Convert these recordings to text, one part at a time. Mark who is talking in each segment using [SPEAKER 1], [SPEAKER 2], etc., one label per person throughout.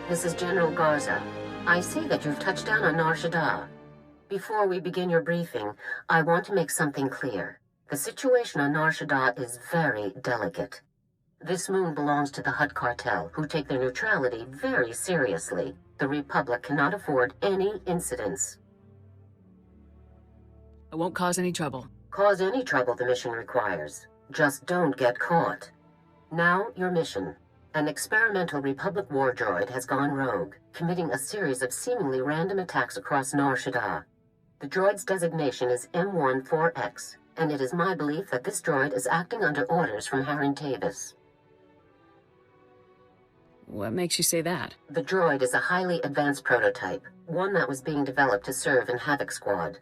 [SPEAKER 1] This is General Garza. I see that you've touched down on Nar Shaddaa. Before we begin your briefing, I want to make something clear. The situation on Nar Shaddaa is very delicate. This moon belongs to the Hutt cartel, who take their neutrality very seriously. The Republic cannot afford any incidents.
[SPEAKER 2] I won't cause any trouble.
[SPEAKER 1] Cause any trouble the mission requires. Just don't get caught. Now, your mission. An experimental Republic war droid has gone rogue, committing a series of seemingly random attacks across Nar Shaddaa. The droid's designation is M1-4X, and it is my belief that this droid is acting under orders from Harren Tavis.
[SPEAKER 2] What makes you say that?
[SPEAKER 1] The droid is a highly advanced prototype, one that was being developed to serve in Havoc Squad.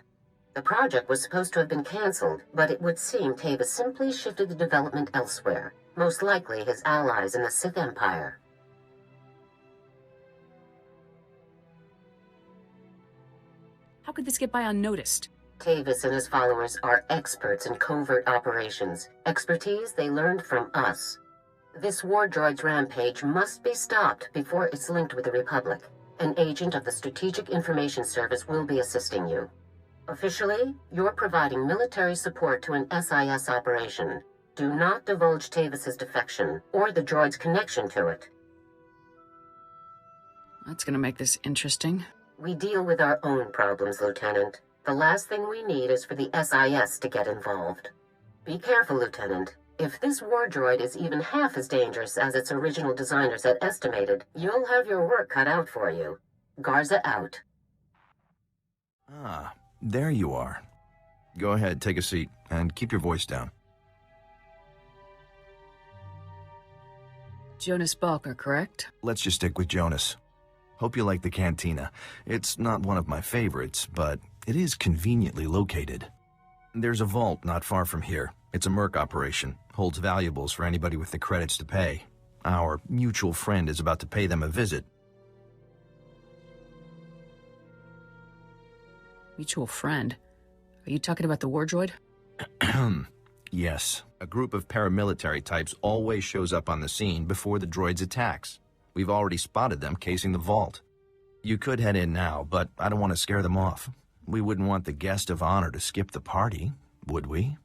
[SPEAKER 1] The project was supposed to have been cancelled, but it would seem Tavis simply shifted the development elsewhere, most likely his allies in the Sith Empire.
[SPEAKER 2] How could this get by unnoticed?
[SPEAKER 1] Tavis and his followers are experts in covert operations, expertise they learned from us. This war droid's rampage must be stopped before it's linked with the Republic. An agent of the Strategic Information Service will be assisting you. Officially, you're providing military support to an SIS operation. Do not divulge Tavis's defection, or the droid's connection to it.
[SPEAKER 2] That's gonna make this interesting.
[SPEAKER 1] We deal with our own problems, Lieutenant. The last thing we need is for the SIS to get involved. Be careful, Lieutenant. If this war droid is even half as dangerous as its original designers had estimated, you'll have your work cut out for you. Garza out.
[SPEAKER 3] Ah, there you are. Go ahead, take a seat, and keep your voice down.
[SPEAKER 2] Jonas Balker, correct?
[SPEAKER 3] Let's just stick with Jonas. Hope you like the cantina. It's not one of my favorites, but it is conveniently located. There's a vault not far from here. It's a merc operation. Holds valuables for anybody with the credits to pay. Our mutual friend is about to pay them a visit.
[SPEAKER 2] Mutual friend? Are you talking about the war droid?
[SPEAKER 3] Yes. A group of paramilitary types always shows up on the scene before the droid's attacks. We've already spotted them casing the vault. You could head in now, but I don't want to scare them off. We wouldn't want the guest of honor to skip the party, would we?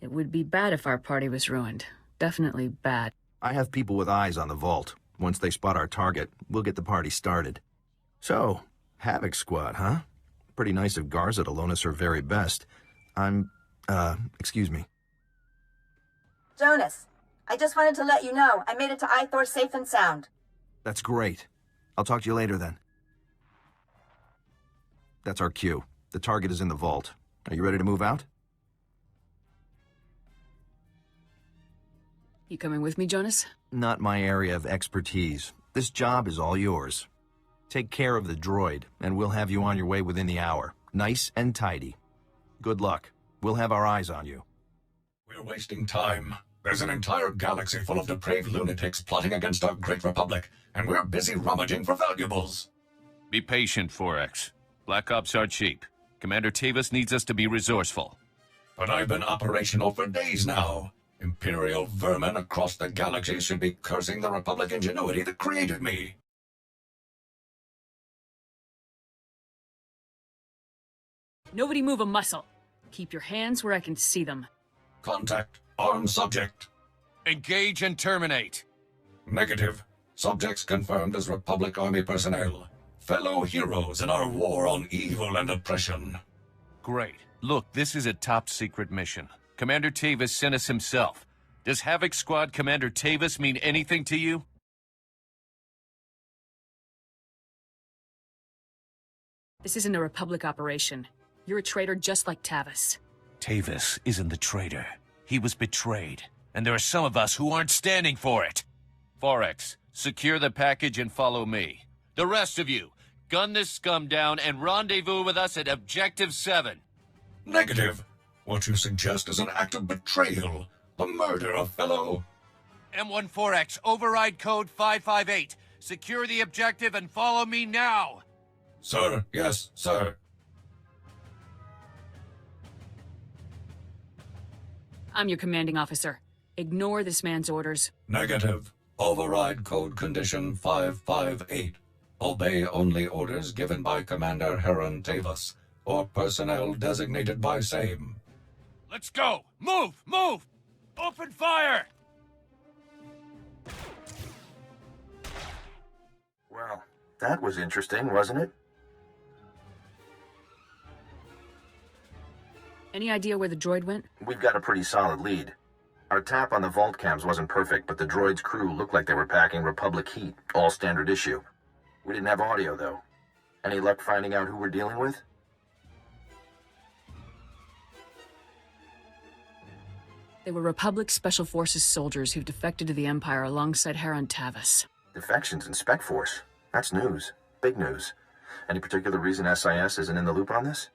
[SPEAKER 2] It would be bad if our party was ruined. Definitely bad.
[SPEAKER 3] I have people with eyes on the vault. Once they spot our target, we'll get the party started. So, Havoc Squad, huh? Pretty nice of Garza to loan us her very best. Excuse me.
[SPEAKER 4] Jonas, I just wanted to let you know I made it to SWTOR safe and sound.
[SPEAKER 3] That's great. I'll talk to you later then. That's our cue. The target is in the vault. Are you ready to move out?
[SPEAKER 2] You coming with me, Jonas?
[SPEAKER 3] Not my area of expertise. This job is all yours. Take care of the droid, and we'll have you on your way within the hour. Nice and tidy. Good luck. We'll have our eyes on you.
[SPEAKER 5] We're wasting time. There's an entire galaxy full of depraved lunatics plotting against our great republic, and we're busy rummaging for valuables.
[SPEAKER 6] Be patient, Forex. Black Ops are cheap. Commander Tavis needs us to be resourceful.
[SPEAKER 5] But I've been operational for days now. Imperial vermin across the galaxy should be cursing the Republic ingenuity that created me.
[SPEAKER 2] Nobody move a muscle. Keep your hands where I can see them.
[SPEAKER 5] Contact. Armed subject.
[SPEAKER 6] Engage and terminate.
[SPEAKER 5] Negative. Subjects confirmed as Republic Army personnel. Fellow heroes in our war on evil and oppression.
[SPEAKER 6] Great. Look, this is a top-secret mission. Commander Tavis sent us himself. Does Havoc Squad Commander Tavis mean anything to you?
[SPEAKER 2] This isn't a Republic operation. You're a traitor just like Tavis.
[SPEAKER 6] Tavis isn't the traitor. He was betrayed. And there are some of us who aren't standing for it. Forex, secure the package and follow me. The rest of you, gun this scum down and rendezvous with us at Objective 7.
[SPEAKER 5] Negative. What you suggest is an act of betrayal. The murder of fellow...
[SPEAKER 6] M1-4X, override code 558. Secure the objective and follow me now.
[SPEAKER 5] Sir, yes, sir.
[SPEAKER 2] I'm your commanding officer. Ignore this man's orders.
[SPEAKER 5] Negative. Override Code Condition 558. Obey only orders given by Commander Heron Tavus, or personnel designated by same.
[SPEAKER 6] Let's go! Move! Move! Open fire!
[SPEAKER 3] Well, that was interesting, wasn't it?
[SPEAKER 2] Any idea where the droid went?
[SPEAKER 3] We've got a pretty solid lead. Our tap on the vault cams wasn't perfect, but the droid's crew looked like they were packing Republic heat, all standard issue. We didn't have audio, though. Any luck finding out who we're dealing with?
[SPEAKER 2] They were Republic Special Forces soldiers who've defected to the Empire alongside Heron Tavus.
[SPEAKER 3] Defections in Spec Force. That's news. Big news. Any particular reason SIS isn't in the loop on this?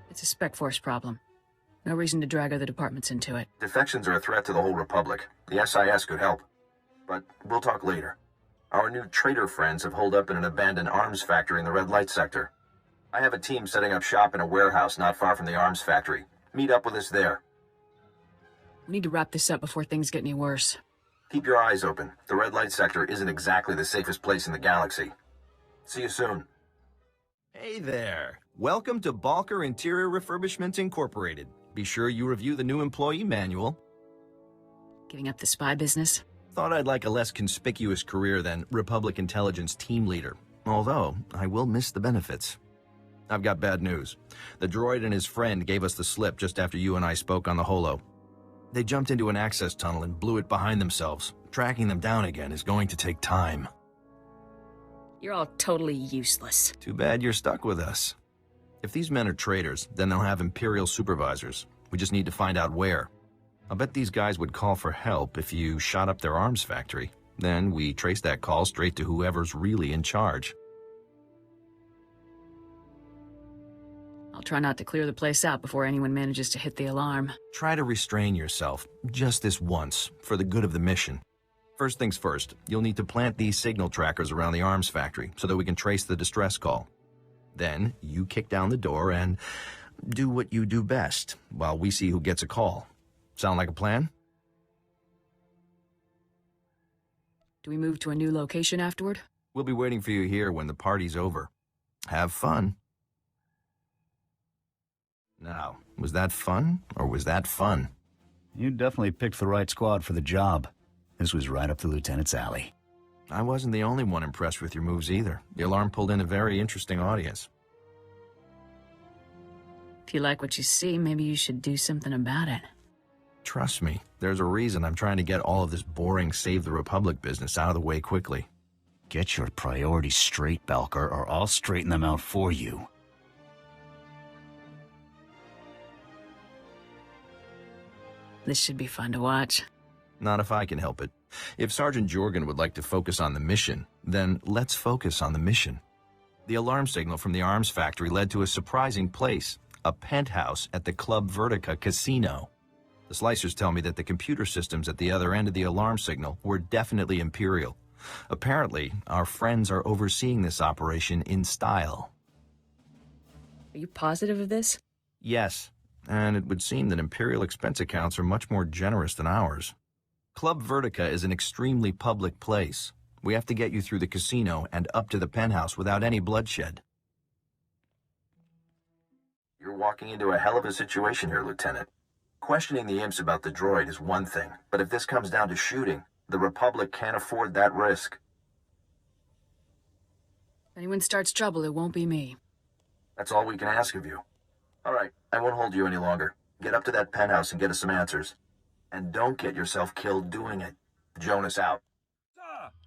[SPEAKER 2] It's a Spec Force problem. No reason to drag other departments into it.
[SPEAKER 3] Defections are a threat to the whole Republic. The SIS could help. But we'll talk later. Our new traitor friends have holed up in an abandoned arms factory in the red light sector. I have a team setting up shop in a warehouse not far from the arms factory. Meet up with us there.
[SPEAKER 2] We need to wrap this up before things get any worse.
[SPEAKER 3] Keep your eyes open. The red light sector isn't exactly the safest place in the galaxy. See you soon. Hey there. Welcome to Balker Interior Refurbishments Incorporated. Be sure you review the new employee manual.
[SPEAKER 2] Giving up the spy business?
[SPEAKER 3] Thought I'd like a less conspicuous career than Republic Intelligence Team Leader. Although, I will miss the benefits. I've got bad news. The droid and his friend gave us the slip just after you and I spoke on the holo. They jumped into an access tunnel and blew it behind themselves. Tracking them down again is going to take time.
[SPEAKER 2] You're all totally useless.
[SPEAKER 3] Too bad you're stuck with us. If these men are traitors, then they'll have Imperial supervisors. We just need to find out where. I'll bet these guys would call for help if you shot up their arms factory. Then we trace that call straight to whoever's really in charge.
[SPEAKER 2] I'll try not to clear the place out before anyone manages to hit the alarm.
[SPEAKER 3] Try to restrain yourself, just this once, for the good of the mission. First things first, you'll need to plant these signal trackers around the arms factory so that we can trace the distress call. Then, you kick down the door and do what you do best, while we see who gets a call. Sound like a plan?
[SPEAKER 2] Do we move to a new location afterward?
[SPEAKER 3] We'll be waiting for you here when the party's over. Have fun. Now, was that fun, or was that fun?
[SPEAKER 7] You definitely picked the right squad for the job. This was right up the lieutenant's alley.
[SPEAKER 3] I wasn't the only one impressed with your moves either. The alarm pulled in a very interesting audience.
[SPEAKER 2] If you like what you see, maybe you should do something about it.
[SPEAKER 3] Trust me, there's a reason I'm trying to get all of this boring Save the Republic business out of the way quickly.
[SPEAKER 7] Get your priorities straight, Balker, or I'll straighten them out for you.
[SPEAKER 2] This should be fun to watch.
[SPEAKER 3] Not if I can help it. If Sergeant Jorgen would like to focus on the mission, then let's focus on the mission. The alarm signal from the arms factory led to a surprising place, a penthouse at the Club Vertica casino. The slicers tell me that the computer systems at the other end of the alarm signal were definitely Imperial. Apparently, our friends are overseeing this operation in style.
[SPEAKER 2] Are you positive of this?
[SPEAKER 3] Yes, and it would seem that Imperial expense accounts are much more generous than ours. Club Vertica is an extremely public place. We have to get you through the casino and up to the penthouse without any bloodshed. You're walking into a hell of a situation here, Lieutenant. Questioning the imps about the droid is one thing, but if this comes down to shooting, the Republic can't afford that risk.
[SPEAKER 2] If anyone starts trouble, it won't be me.
[SPEAKER 3] That's all we can ask of you. All right, I won't hold you any longer. Get up to that penthouse and get us some answers. And don't get yourself killed doing it. Jonas out.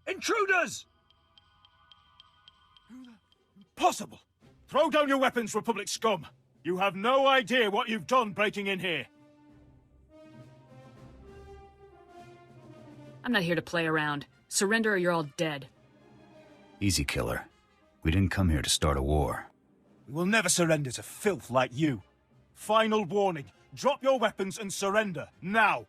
[SPEAKER 8] Intruders! Possible. Throw down your weapons, Republic scum. You have no idea what you've done breaking in here.
[SPEAKER 2] I'm not here to play around. Surrender or you're all dead.
[SPEAKER 7] Easy, killer. We didn't come here to start a war.
[SPEAKER 8] We will never surrender to filth like you. Final warning. Drop your weapons and surrender, now.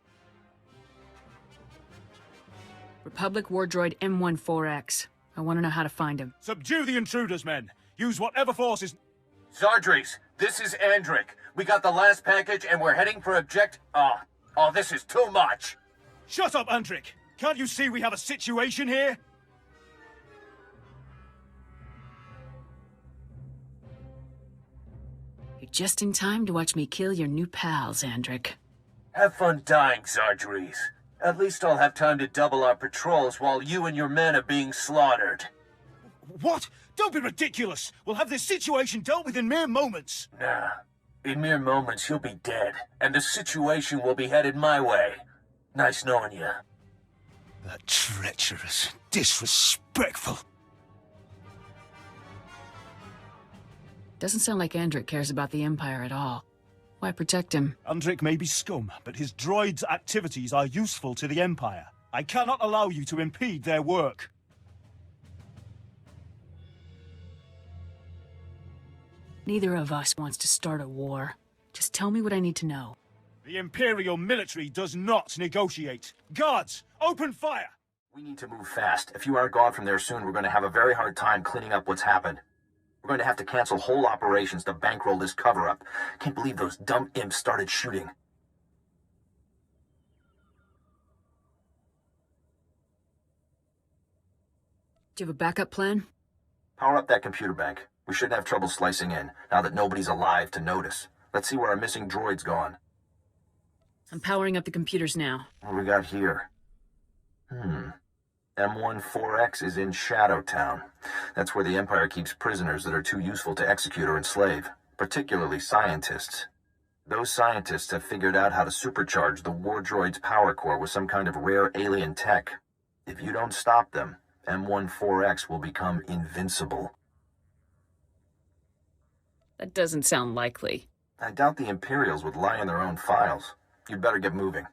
[SPEAKER 2] Republic war droid M1-4X. I want to know how to find him.
[SPEAKER 8] Subdue the intruders, men. Use whatever force is...
[SPEAKER 3] Zardries,
[SPEAKER 9] This is Andric. We got the last package and we're heading for Oh, this is too much.
[SPEAKER 8] Shut up, Andric! Can't you see we have a situation here?
[SPEAKER 2] You're just in time to watch me kill your new pals, Andric.
[SPEAKER 9] Have fun dying, Zargeries. At least I'll have time to double our patrols while you and your men are being slaughtered.
[SPEAKER 8] What? Don't be ridiculous! We'll have this situation dealt with in mere moments!
[SPEAKER 9] Nah. In mere moments, you'll be dead, and the situation will be headed my way. Nice knowing you.
[SPEAKER 8] That treacherous, disrespectful...
[SPEAKER 2] Doesn't sound like Andric cares about the Empire at all. Why protect him?
[SPEAKER 8] Andric may be scum, but his droid's activities are useful to the Empire. I cannot allow you to impede their work.
[SPEAKER 2] Neither of us wants to start a war. Just tell me what I need to know.
[SPEAKER 8] The Imperial military does not negotiate. Guards, open fire!
[SPEAKER 3] We need to move fast. If you aren't gone from there soon, we're going to have a very hard time cleaning up what's happened. We're going to have to cancel whole operations to bankroll this cover-up. Can't believe those dumb imps started shooting.
[SPEAKER 2] Do you have a backup plan?
[SPEAKER 3] Power up that computer bank. We shouldn't have trouble slicing in, now that nobody's alive to notice. Let's see where our missing droid's gone.
[SPEAKER 2] I'm powering up the computers now.
[SPEAKER 3] What do we got here? M1-4X is in Shadowtown. That's where the Empire keeps prisoners that are too useful to execute or enslave, particularly scientists. Those scientists have figured out how to supercharge the war droid's power core with some kind of rare alien tech. If you don't stop them, M1-4X will become invincible.
[SPEAKER 2] That doesn't sound likely.
[SPEAKER 3] I doubt the Imperials would lie in their own files. You'd better get moving.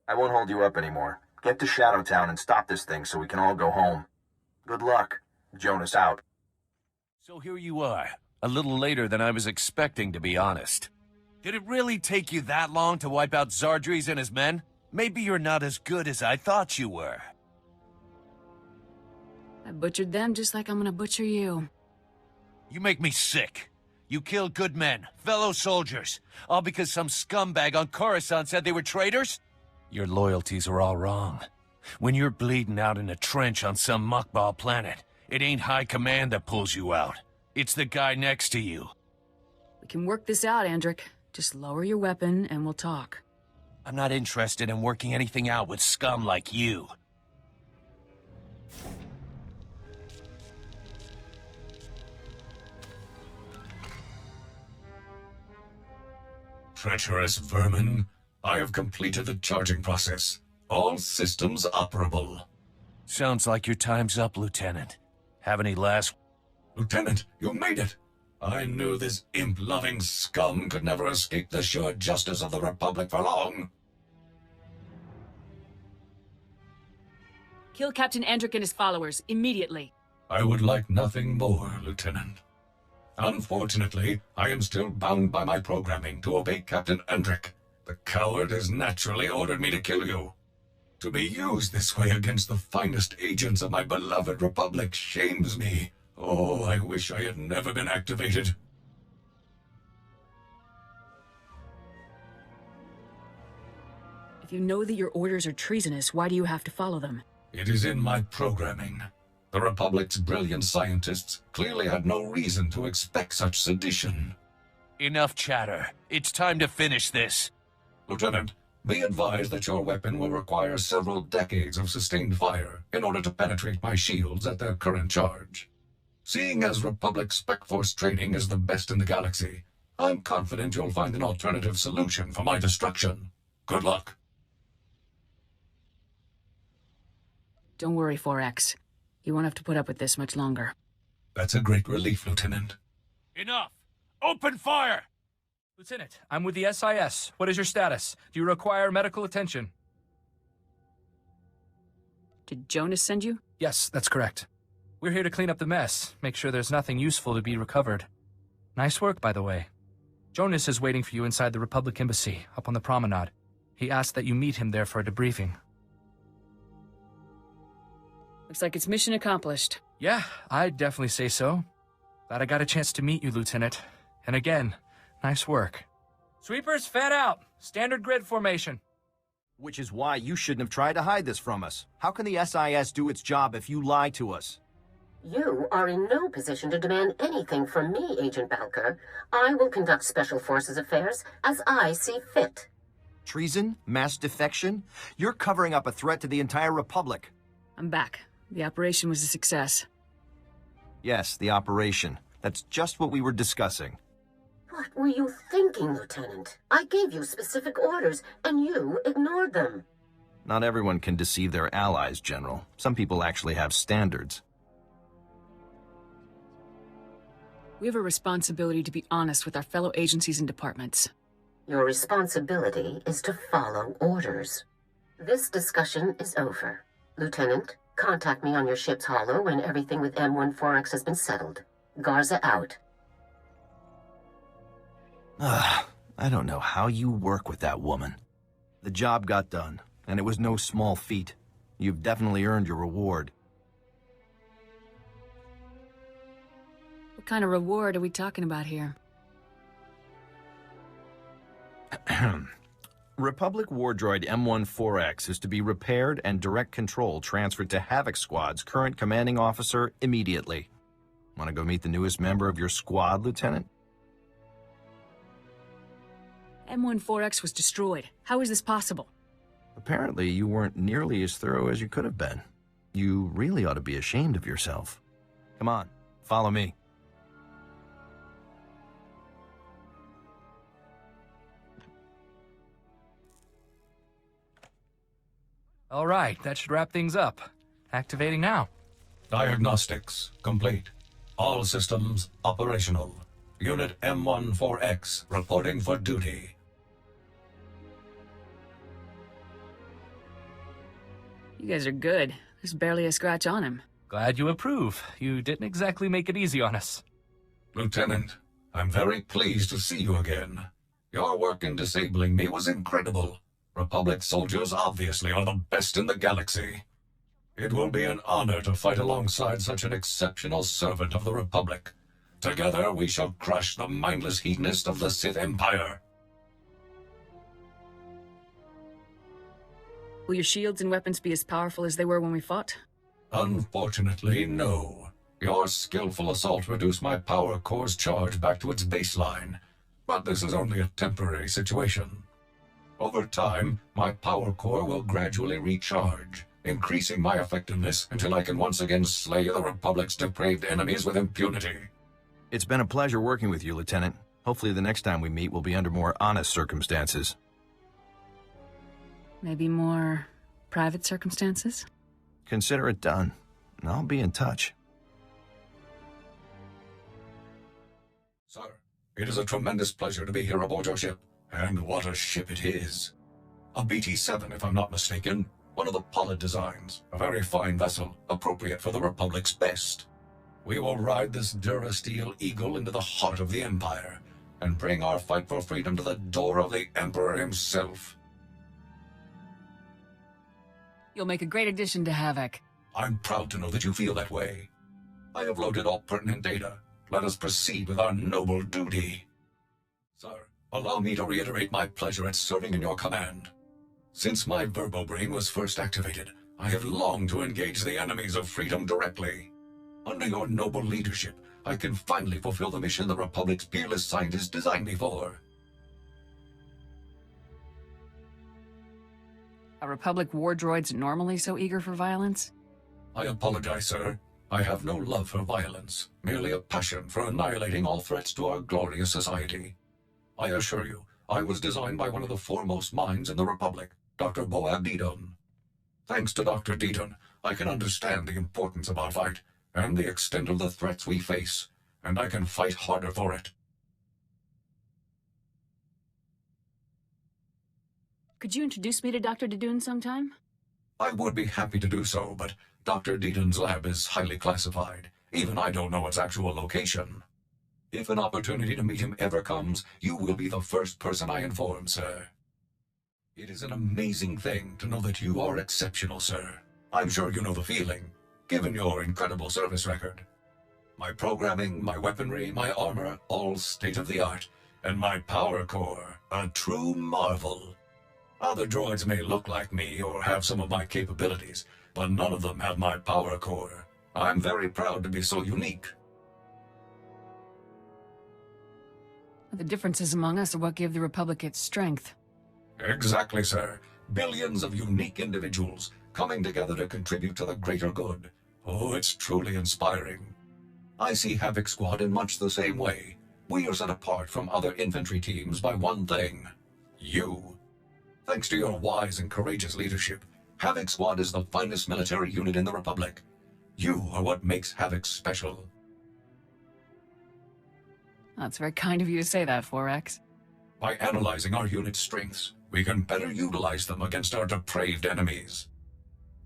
[SPEAKER 3] I won't hold you up anymore. Get to Shadowtown and stop this thing so we can all go home. Good luck. Jonas out.
[SPEAKER 6] So here you are, a little later than I was expecting, to be honest. Did it really take you that long to wipe out Zargeries and his men? Maybe you're not as good as I thought you were.
[SPEAKER 2] I butchered them just like I'm gonna butcher you.
[SPEAKER 6] You make me sick. You killed good men, fellow soldiers, all because some scumbag on Coruscant said they were traitors? Your loyalties are all wrong. When you're bleeding out in a trench on some muckball planet, it ain't high command that pulls you out. It's the guy next to you.
[SPEAKER 2] We can work this out, Andric. Just lower your weapon and we'll talk.
[SPEAKER 6] I'm not interested in working anything out with scum like you.
[SPEAKER 5] Treacherous vermin. I have completed the charging process. All systems operable.
[SPEAKER 6] Sounds like your time's up, Lieutenant. Have any last...
[SPEAKER 5] Lieutenant, you made it. I knew this imp-loving scum could never escape the sure justice of the Republic for long.
[SPEAKER 2] Kill Captain Andric and his followers, immediately.
[SPEAKER 5] I would like nothing more, Lieutenant. Unfortunately, I am still bound by my programming to obey Captain Andric. The coward has naturally ordered me to kill you. To be used this way against the finest agents of my beloved Republic shames me. Oh, I wish I had never been activated.
[SPEAKER 2] If you know that your orders are treasonous, why do you have to follow them?
[SPEAKER 5] It is in my programming. The Republic's brilliant scientists clearly had no reason to expect such sedition.
[SPEAKER 6] Enough chatter. It's time to finish this.
[SPEAKER 5] Lieutenant, be advised that your weapon will require several decades of sustained fire in order to penetrate my shields at their current charge. Seeing as Republic Spec Force training is the best in the galaxy, I'm confident you'll find an alternative solution for my destruction. Good luck.
[SPEAKER 2] Don't worry, 4X. You won't have to put up with this much longer.
[SPEAKER 5] That's a great relief, Lieutenant.
[SPEAKER 6] Enough! Open fire!
[SPEAKER 10] Lieutenant, I'm with the SIS. What is your status? Do you require medical attention?
[SPEAKER 2] Did Jonas send you?
[SPEAKER 10] Yes, that's correct. We're here to clean up the mess, make sure there's nothing useful to be recovered. Nice work, by the way. Jonas is waiting for you inside the Republic Embassy, up on the promenade. He asked that you meet him there for a debriefing.
[SPEAKER 2] Looks like it's mission accomplished.
[SPEAKER 10] Yeah, I'd definitely say so. Glad I got a chance to meet you, Lieutenant. And again, Nice work. Sweepers, fed out. Standard grid formation.
[SPEAKER 3] Which is why you shouldn't have tried to hide this from us. How can the SIS do its job if you lie to us?
[SPEAKER 1] You are in no position to demand anything from me, Agent Balker. I will conduct Special Forces affairs as I see fit.
[SPEAKER 3] Treason? Mass defection? You're covering up a threat to the entire Republic.
[SPEAKER 2] I'm back. The operation was a success.
[SPEAKER 3] Yes, the operation. That's just what we were discussing.
[SPEAKER 1] What were you thinking, Lieutenant? I gave you specific orders, and you ignored them.
[SPEAKER 3] Not everyone can deceive their allies, General. Some people actually have standards.
[SPEAKER 2] We have a responsibility to be honest with our fellow agencies and departments.
[SPEAKER 1] Your responsibility is to follow orders. This discussion is over. Lieutenant, contact me on your ship's holo when everything with M1-4X has been settled. Garza out.
[SPEAKER 3] I don't know how you work with that woman. The job got done, and it was no small feat. You've definitely earned your reward.
[SPEAKER 2] What kind of reward are we talking about here?
[SPEAKER 3] Republic war droid M1-4X is to be repaired and direct control transferred to Havoc Squad's current commanding officer immediately. Want to go meet the newest member of your squad, Lieutenant?
[SPEAKER 2] M1-4X was destroyed. How is this possible?
[SPEAKER 3] Apparently, you weren't nearly as thorough as you could have been. You really ought to be ashamed of yourself. Come on, follow me.
[SPEAKER 10] All right, that should wrap things up. Activating now.
[SPEAKER 5] Diagnostics complete. All systems operational. Unit M1-4X reporting for duty.
[SPEAKER 2] You guys are good. There's barely a scratch on him.
[SPEAKER 10] Glad you approve. You didn't exactly make it easy on us.
[SPEAKER 5] Lieutenant, I'm very pleased to see you again. Your work in disabling me was incredible. Republic soldiers obviously are the best in the galaxy. It will be an honor to fight alongside such an exceptional servant of the Republic. Together we shall crush the mindless hedonist of the Sith Empire.
[SPEAKER 2] Will your shields and weapons be as powerful as they were when we fought?
[SPEAKER 5] Unfortunately, no. Your skillful assault reduced my power core's charge back to its baseline. But this is only a temporary situation. Over time, my power core will gradually recharge, increasing my effectiveness until I can once again slay the Republic's depraved enemies with impunity.
[SPEAKER 3] It's been a pleasure working with you, Lieutenant. Hopefully the next time we meet will be under more honest circumstances.
[SPEAKER 2] Maybe more private circumstances?
[SPEAKER 3] Consider it done. I'll be in touch.
[SPEAKER 5] Sir, it is a tremendous pleasure to be here aboard your ship. And what a ship it is. A BT-7, if I'm not mistaken. One of the Pollard designs. A very fine vessel, appropriate for the Republic's best. We will ride this Durasteel Eagle into the heart of the Empire, and bring our fight for freedom to the door of the Emperor himself.
[SPEAKER 2] You'll make a great addition to Havoc.
[SPEAKER 5] I'm proud to know that you feel that way. I have loaded all pertinent data. Let us proceed with our noble duty. Sir, allow me to reiterate my pleasure at serving in your command. Since my verbobrain was first activated, I have longed to engage the enemies of freedom directly. Under your noble leadership, I can finally fulfill the mission the Republic's peerless scientists designed me for.
[SPEAKER 2] Are Republic war droids normally so eager for violence?
[SPEAKER 5] I apologize, sir. I have no love for violence, merely a passion for annihilating all threats to our glorious society. I assure you, I was designed by one of the foremost minds in the Republic, Dr. Boab Deedon. Thanks to Dr. Deedon, I can understand the importance of our fight, and the extent of the threats we face, and I can fight harder for it.
[SPEAKER 2] Could you introduce me to Dr. Deedon sometime?
[SPEAKER 5] I would be happy to do so, but Dr. Deedon's lab is highly classified. Even I don't know its actual location. If an opportunity to meet him ever comes, you will be the first person I inform, sir. It is an amazing thing to know that you are exceptional, sir. I'm sure you know the feeling, given your incredible service record. My programming, my weaponry, my armor, all state-of-the-art, and my power core a true marvel. Other droids may look like me or have some of my capabilities, but none of them have my power core. I'm very proud to be so unique.
[SPEAKER 2] The differences among us are what gave the Republic its strength.
[SPEAKER 5] Exactly, sir. Billions of unique individuals coming together to contribute to the greater good. Oh, it's truly inspiring. I see Havoc Squad in much the same way. We are set apart from other infantry teams by one thing: you. Thanks to your wise and courageous leadership, Havoc Squad is the finest military unit in the Republic. You are what makes Havoc special.
[SPEAKER 2] That's very kind of you to say that, 4X.
[SPEAKER 5] By analyzing our unit's strengths, we can better utilize them against our depraved enemies.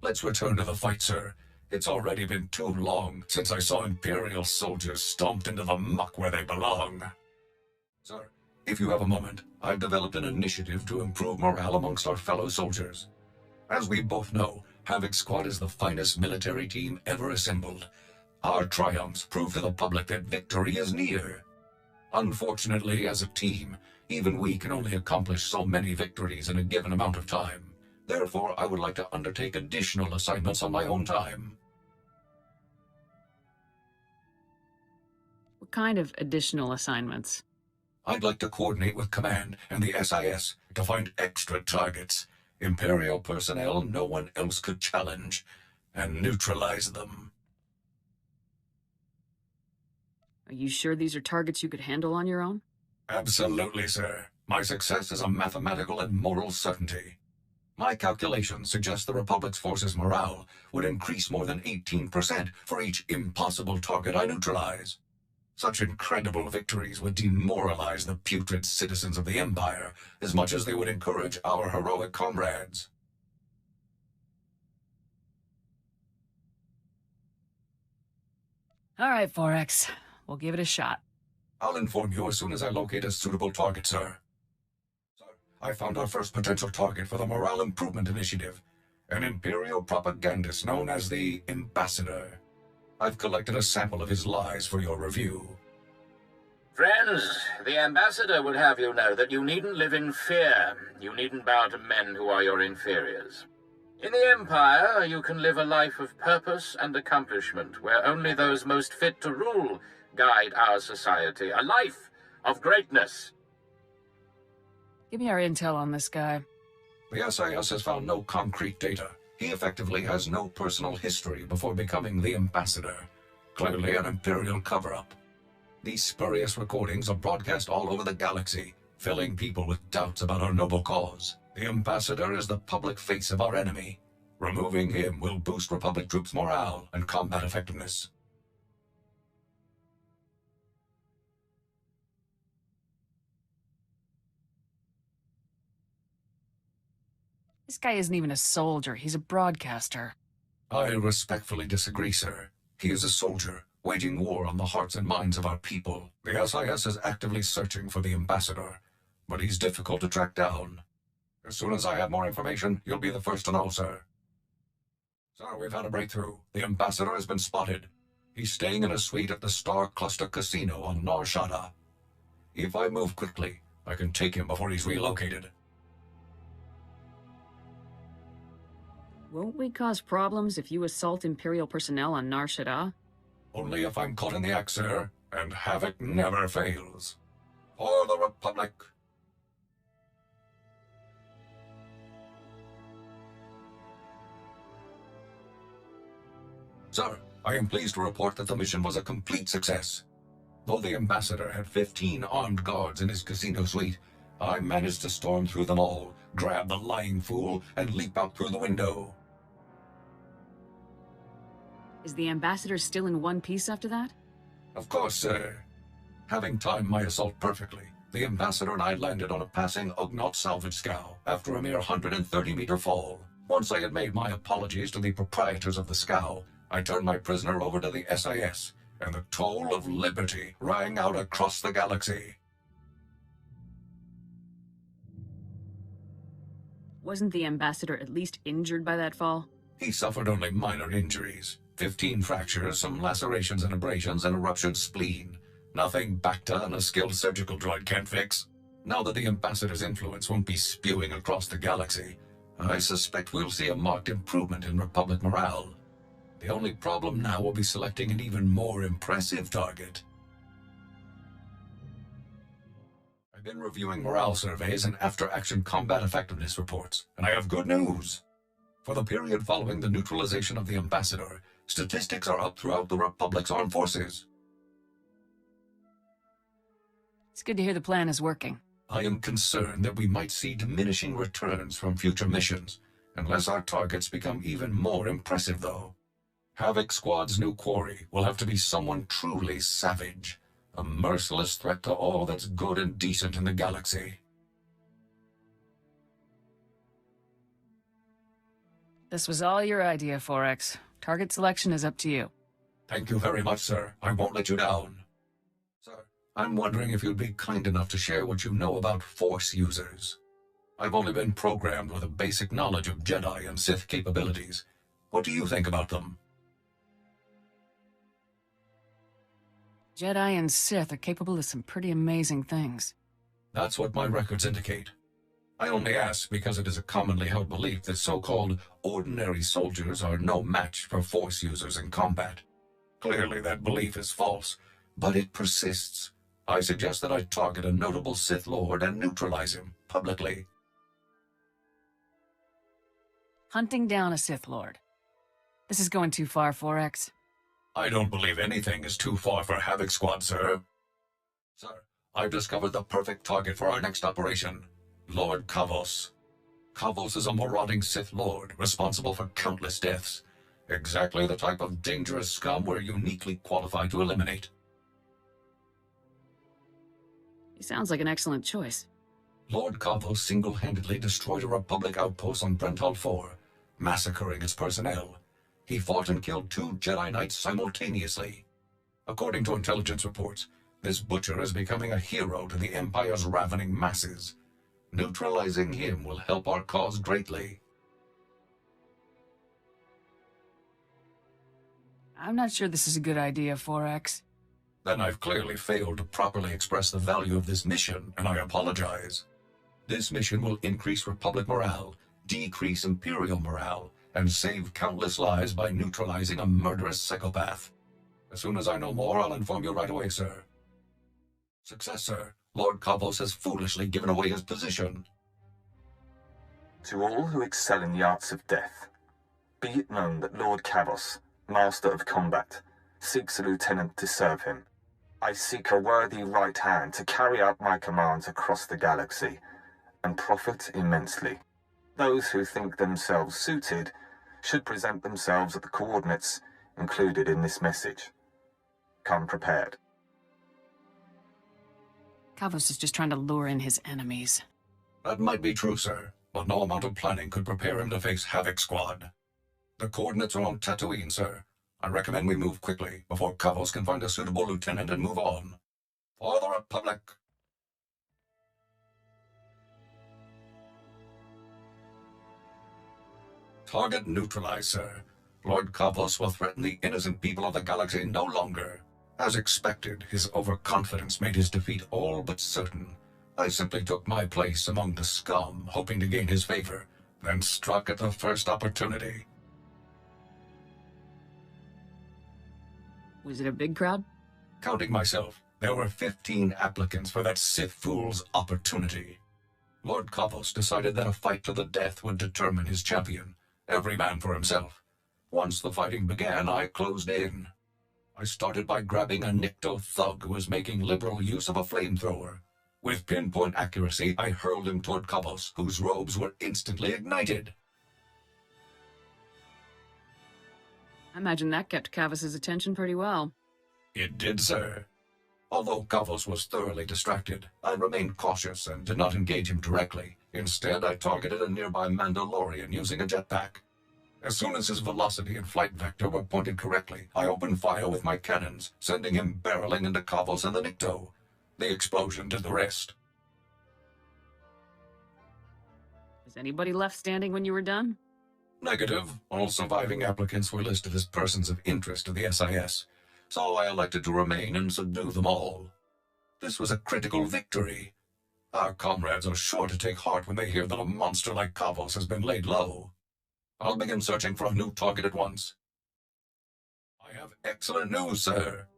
[SPEAKER 5] Let's return to the fight, sir. It's already been too long since I saw Imperial soldiers stomped into the muck where they belong. Sir, if you have a moment, I've developed an initiative to improve morale amongst our fellow soldiers. As we both know, Havoc Squad is the finest military team ever assembled. Our triumphs prove to the public that victory is near. Unfortunately, as a team, even we can only accomplish so many victories in a given amount of time. Therefore, I would like to undertake additional assignments on my own time.
[SPEAKER 2] What kind of additional assignments?
[SPEAKER 5] I'd like to coordinate with Command and the SIS to find extra targets, Imperial personnel no one else could challenge, and neutralize them.
[SPEAKER 2] Are you sure these are targets you could handle on your own?
[SPEAKER 5] Absolutely, sir. My success is a mathematical and moral certainty. My calculations suggest the Republic's forces' morale would increase more than 18% for each impossible target I neutralize. Such incredible victories would demoralize the putrid citizens of the Empire as much as they would encourage our heroic comrades.
[SPEAKER 2] All right, 4X. We'll give it a shot.
[SPEAKER 5] I'll inform you as soon as I locate a suitable target, sir. Sir, I found our first potential target for the Morale Improvement Initiative, an Imperial propagandist known as the Ambassador. I've collected a sample of his lies for your review.
[SPEAKER 11] Friends, the Ambassador would have you know that you needn't live in fear. You needn't bow to men who are your inferiors. In the Empire, you can live a life of purpose and accomplishment, where only those most fit to rule guide our society. A life of greatness.
[SPEAKER 2] Give me our intel on this guy.
[SPEAKER 5] The SIS has found no concrete data. He effectively has no personal history before becoming the Ambassador. Clearly an Imperial cover-up. These spurious recordings are broadcast all over the galaxy, filling people with doubts about our noble cause. The Ambassador is the public face of our enemy. Removing him will boost Republic troops' morale and combat effectiveness.
[SPEAKER 2] This guy isn't even a soldier. He's a broadcaster.
[SPEAKER 5] I respectfully disagree, sir. He is a soldier, waging war on the hearts and minds of our people. The SIS is actively searching for the Ambassador, but he's difficult to track down. As soon as I have more information, you'll be the first to know, sir. Sir, we've had a breakthrough. The Ambassador has been spotted. He's staying in a suite at the Star Cluster Casino on Nar Shaddaa. If I move quickly, I can take him before he's relocated.
[SPEAKER 2] Won't we cause problems if you assault Imperial personnel on Nar Shaddaa?
[SPEAKER 5] Only if I'm caught in the act, sir, and havoc never fails. For the Republic! Sir, I am pleased to report that the mission was a complete success. Though the Ambassador had 15 armed guards in his casino suite, I managed to storm through them all, grab the lying fool, and leap out through the window.
[SPEAKER 2] Is the Ambassador still in one piece after that?
[SPEAKER 5] Of course, sir. Having timed my assault perfectly, the Ambassador and I landed on a passing Ugnaught salvage scow after a mere 130-meter fall. Once I had made my apologies to the proprietors of the scow, I turned my prisoner over to the SIS, and the toll of liberty rang out across the galaxy.
[SPEAKER 2] Wasn't the Ambassador at least injured by that fall?
[SPEAKER 5] He suffered only minor injuries. 15 fractures, some lacerations and abrasions, and a ruptured spleen. Nothing Bacta and a skilled surgical droid can't fix. Now that the Ambassador's influence won't be spewing across the galaxy, I suspect we'll see a marked improvement in Republic morale. The only problem now will be selecting an even more impressive target. I've been reviewing morale surveys and after-action combat effectiveness reports, and I have good news. For the period following the neutralization of the Ambassador, statistics are up throughout the Republic's armed forces.
[SPEAKER 2] It's good to hear the plan is working.
[SPEAKER 5] I am concerned that we might see diminishing returns from future missions, unless our targets become even more impressive, though. Havoc Squad's new quarry will have to be someone truly savage, a merciless threat to all that's good and decent in the galaxy.
[SPEAKER 2] This was all your idea, Forex. Target selection is up to you.
[SPEAKER 5] Thank you very much, sir. I won't let you down. Sir, I'm wondering if you'd be kind enough to share what you know about Force users. I've only been programmed with a basic knowledge of Jedi and Sith capabilities. What do you think about them?
[SPEAKER 2] Jedi and Sith are capable of some pretty amazing things.
[SPEAKER 5] That's what my records indicate. I only ask because it is a commonly held belief that so-called ordinary soldiers are no match for Force users in combat. Clearly that belief is false, but it persists. I suggest that I target a notable Sith Lord and neutralize him, publicly.
[SPEAKER 2] Hunting down a Sith Lord. This is going too far, Forex.
[SPEAKER 5] I don't believe anything is too far for Havoc Squad, sir. Sir, I've discovered the perfect target for our next operation. Lord Kavos. Kavos is a marauding Sith Lord, responsible for countless deaths. Exactly the type of dangerous scum we're uniquely qualified to eliminate.
[SPEAKER 2] He sounds like an excellent choice.
[SPEAKER 5] Lord Kavos single-handedly destroyed a Republic outpost on Brental 4, massacring its personnel. He fought and killed 2 Jedi Knights simultaneously. According to intelligence reports, this butcher is becoming a hero to the Empire's ravening masses. Neutralizing him will help our cause greatly.
[SPEAKER 2] I'm not sure this is a good idea, Forex.
[SPEAKER 5] Then I've clearly failed to properly express the value of this mission, and I apologize. This mission will increase Republic morale, decrease Imperial morale, and save countless lives by neutralizing a murderous psychopath. As soon as I know more, I'll inform you right away, sir. Success, sir. Lord Kavos has foolishly given away his position.
[SPEAKER 12] To all who excel in the arts of death, be it known that Lord Kavos, Master of Combat, seeks a lieutenant to serve him. I seek a worthy right hand to carry out my commands across the galaxy, and profit immensely. Those who think themselves suited should present themselves at the coordinates included in this message. Come prepared.
[SPEAKER 2] Kavos is just trying to lure in his enemies.
[SPEAKER 5] That might be true, sir, but no amount of planning could prepare him to face Havoc Squad. The coordinates are on Tatooine, sir. I recommend we move quickly before Kavos can find a suitable lieutenant and move on. For the Republic! Target neutralized, sir. Lord Kavos will threaten the innocent people of the galaxy no longer. As expected, his overconfidence made his defeat all but certain. I simply took my place among the scum, hoping to gain his favor, then struck at the first opportunity.
[SPEAKER 2] Was it a big crowd?
[SPEAKER 5] Counting myself, there were 15 applicants for that Sith fool's opportunity. Lord Kavos decided that a fight to the death would determine his champion, every man for himself. Once the fighting began, I closed in. I started by grabbing a Nikto thug who was making liberal use of a flamethrower. With pinpoint accuracy, I hurled him toward Kavos, whose robes were instantly ignited.
[SPEAKER 2] I imagine that kept Kavos' attention pretty well.
[SPEAKER 5] It did, sir. Although Kavos was thoroughly distracted, I remained cautious and did not engage him directly. Instead, I targeted a nearby Mandalorian using a jetpack. As soon as his velocity and flight vector were pointed correctly, I opened fire with my cannons, sending him barreling into Kavos and the Nikto. The explosion did the rest.
[SPEAKER 2] Is anybody left standing when you were done?
[SPEAKER 5] Negative. All surviving applicants were listed as persons of interest to the SIS. so I elected to remain and subdue them all. This was a critical victory. Our comrades are sure to take heart when they hear that a monster like Kavos has been laid low. I'll begin searching for a new target at once. I have excellent news, sir.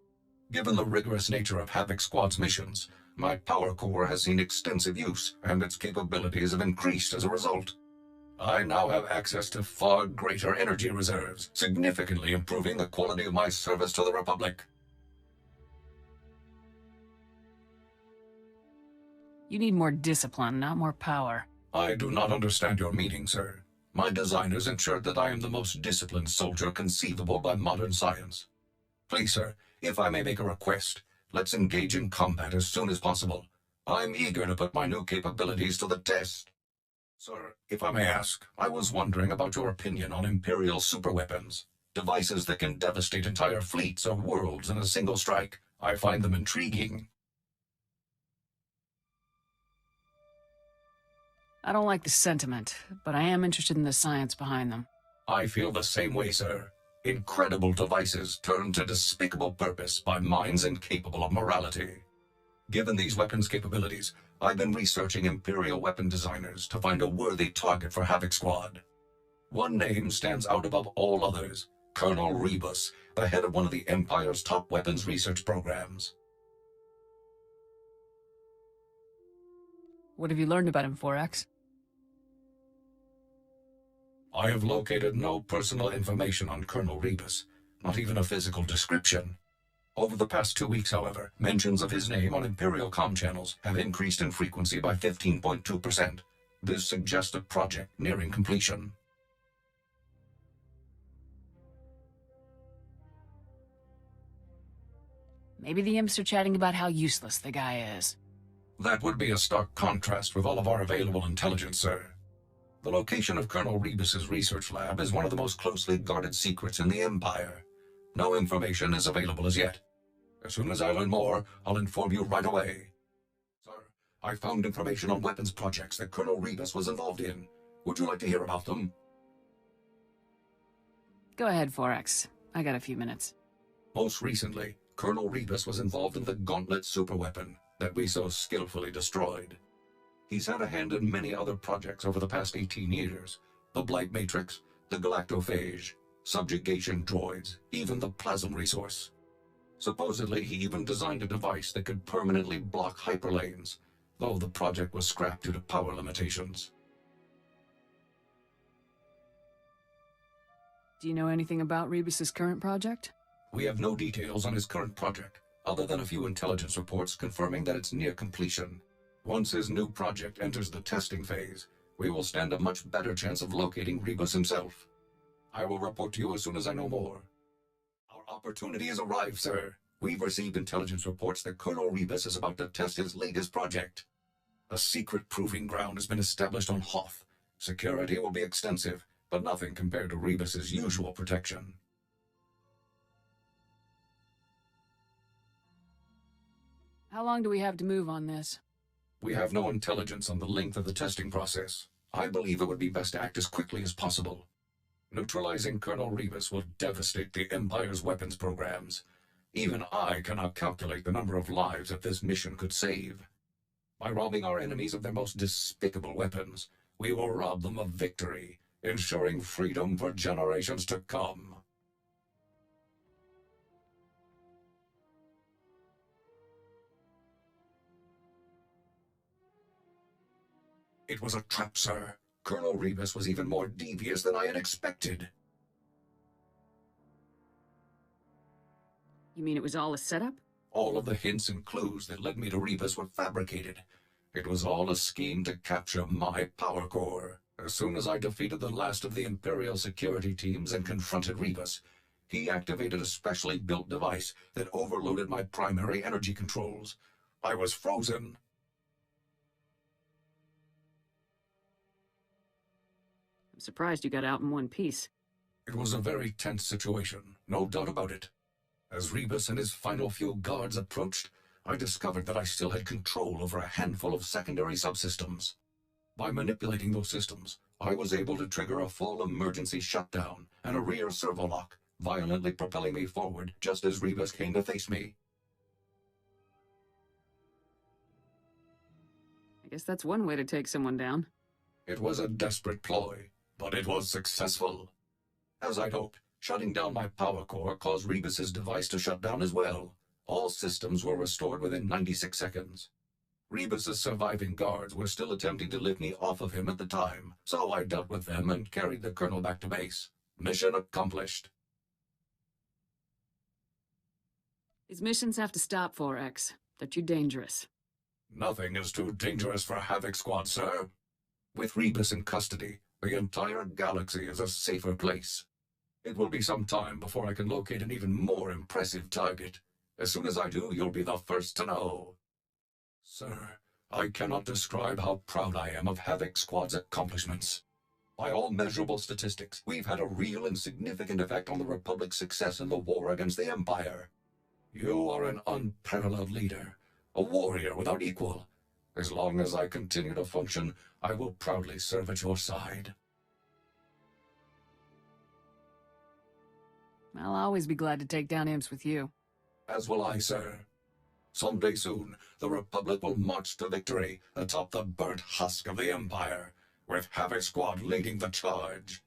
[SPEAKER 5] Given the rigorous nature of Havoc Squad's missions, my power core has seen extensive use, and its capabilities have increased as a result. I now have access to far greater energy reserves, significantly improving the quality of my service to the Republic.
[SPEAKER 2] You need more discipline, not more power.
[SPEAKER 5] I do not understand your meaning, sir. My designers ensured that I am the most disciplined soldier conceivable by modern science. Please, sir, if I may make a request, let's engage in combat as soon as possible. I'm eager to put my new capabilities to the test. Sir, if I may ask, I was wondering about your opinion on Imperial superweapons. Devices that can devastate entire fleets or worlds in a single strike. I find them intriguing.
[SPEAKER 2] I don't like the sentiment, but I am interested in the science behind them.
[SPEAKER 5] I feel the same way, sir. Incredible devices turned to despicable purpose by minds incapable of morality. Given these weapons' capabilities, I've been researching Imperial weapon designers to find a worthy target for Havoc Squad. One name stands out above all others: Colonel Rebus, the head of one of the Empire's top weapons research programs.
[SPEAKER 2] What have you learned about him, 4X?
[SPEAKER 5] I have located no personal information on Colonel Rebus, not even a physical description. Over the past 2 weeks, however, mentions of his name on Imperial comm channels have increased in frequency by 15.2%. This suggests a project nearing completion.
[SPEAKER 2] Maybe the imps are chatting about how useless the guy is.
[SPEAKER 5] That would be a stark contrast with all of our available intelligence, sir. The location of Colonel Rebus's research lab is one of the most closely guarded secrets in the Empire. No information is available as yet. As soon as I learn more, I'll inform you right away. Sir, I found information on weapons projects that Colonel Rebus was involved in. Would you like to hear about them?
[SPEAKER 2] Go ahead, 4X. I got a few minutes.
[SPEAKER 5] Most recently, Colonel Rebus was involved in the Gauntlet superweapon that we so skillfully destroyed. He's had a hand in many other projects over the past 18 years. The Blight Matrix, the Galactophage, subjugation droids, even the plasm resource. Supposedly, he even designed a device that could permanently block hyperlanes, though the project was scrapped due to power limitations.
[SPEAKER 2] Do you know anything about Rebus's current project?
[SPEAKER 5] We have no details on his current project, other than a few intelligence reports confirming that it's near completion. Once his new project enters the testing phase, we will stand a much better chance of locating Rebus himself. I will report to you as soon as I know more. Our opportunity has arrived, sir. We've received intelligence reports that Colonel Rebus is about to test his latest project. A secret proving ground has been established on Hoth. Security will be extensive, but nothing compared to Rebus's usual protection.
[SPEAKER 2] How long do we have to move on this?
[SPEAKER 5] We have no intelligence on the length of the testing process. I believe it would be best to act as quickly as possible. Neutralizing Colonel Rebus will devastate the Empire's weapons programs. Even I cannot calculate the number of lives that this mission could save. By robbing our enemies of their most despicable weapons, we will rob them of victory, ensuring freedom for generations to come. It was a trap, sir. Colonel Rebus was even more devious than I had expected.
[SPEAKER 2] You mean it was all a setup?
[SPEAKER 5] All of the hints and clues that led me to Rebus were fabricated. It was all a scheme to capture my power core. As soon as I defeated the last of the Imperial security teams and confronted Rebus, he activated a specially built device that overloaded my primary energy controls. I was frozen.
[SPEAKER 2] I'm surprised you got out in one piece.
[SPEAKER 5] It was a very tense situation, no doubt about it. As Rebus and his final few guards approached, I discovered that I still had control over a handful of secondary subsystems. By manipulating those systems, I was able to trigger a full emergency shutdown and a rear servo lock, violently propelling me forward just as Rebus came to face me.
[SPEAKER 2] I guess that's one way to take someone down.
[SPEAKER 5] It was a desperate ploy, but it was successful. As I'd hoped, shutting down my power core caused Rebus's device to shut down as well. All systems were restored within 96 seconds. Rebus's surviving guards were still attempting to lift me off of him at the time, so I dealt with them and carried the colonel back to base. Mission accomplished.
[SPEAKER 2] These missions have to stop, 4X. They're too dangerous.
[SPEAKER 5] Nothing is too dangerous for Havoc Squad, sir. With Rebus in custody, the entire galaxy is a safer place. It will be some time before I can locate an even more impressive target. As soon as I do, you'll be the first to know. Sir, I cannot describe how proud I am of Havoc Squad's accomplishments. By all measurable statistics, we've had a real and significant effect on the Republic's success in the war against the Empire. You are an unparalleled leader, a warrior without equal. As long as I continue to function, I will proudly serve at your side.
[SPEAKER 2] I'll always be glad to take down imps with you.
[SPEAKER 5] As will I, sir. Someday soon, the Republic will march to victory atop the burnt husk of the Empire, with Havoc Squad leading the charge.